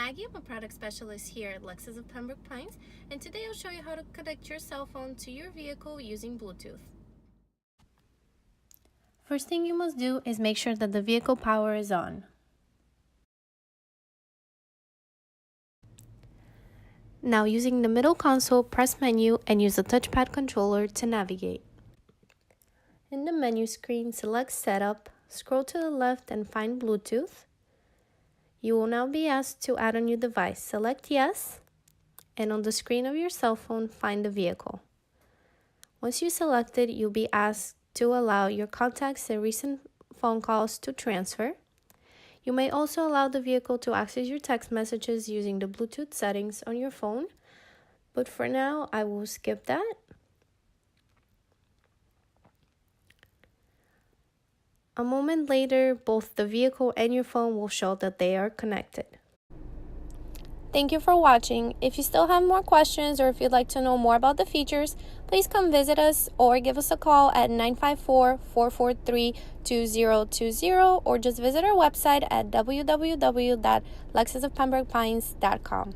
Maggie. I'm a product specialist here at Lexus of Pembroke Pines, and today I'll show you how to connect your cell phone to your vehicle using Bluetooth. First thing you must do is make sure that the vehicle power is on. Now, using the middle console, press Menu and use the touchpad controller to navigate. In the menu screen, select Setup, scroll to the left and find Bluetooth. You will now be asked to add a new device. Select Yes, and on the screen of your cell phone, find the vehicle. Once you select it, you'll be asked to allow your contacts and recent phone calls to transfer. You may also allow the vehicle to access your text messages using the Bluetooth settings on your phone, but for now, I will skip that. A moment later, both the vehicle and your phone will show that they are connected. Thank you for watching. If you still have more questions or if you'd like to know more about the features, please come visit us or give us a call at 954-443-2020 or just visit our website at www.lexusofpembrokepines.com.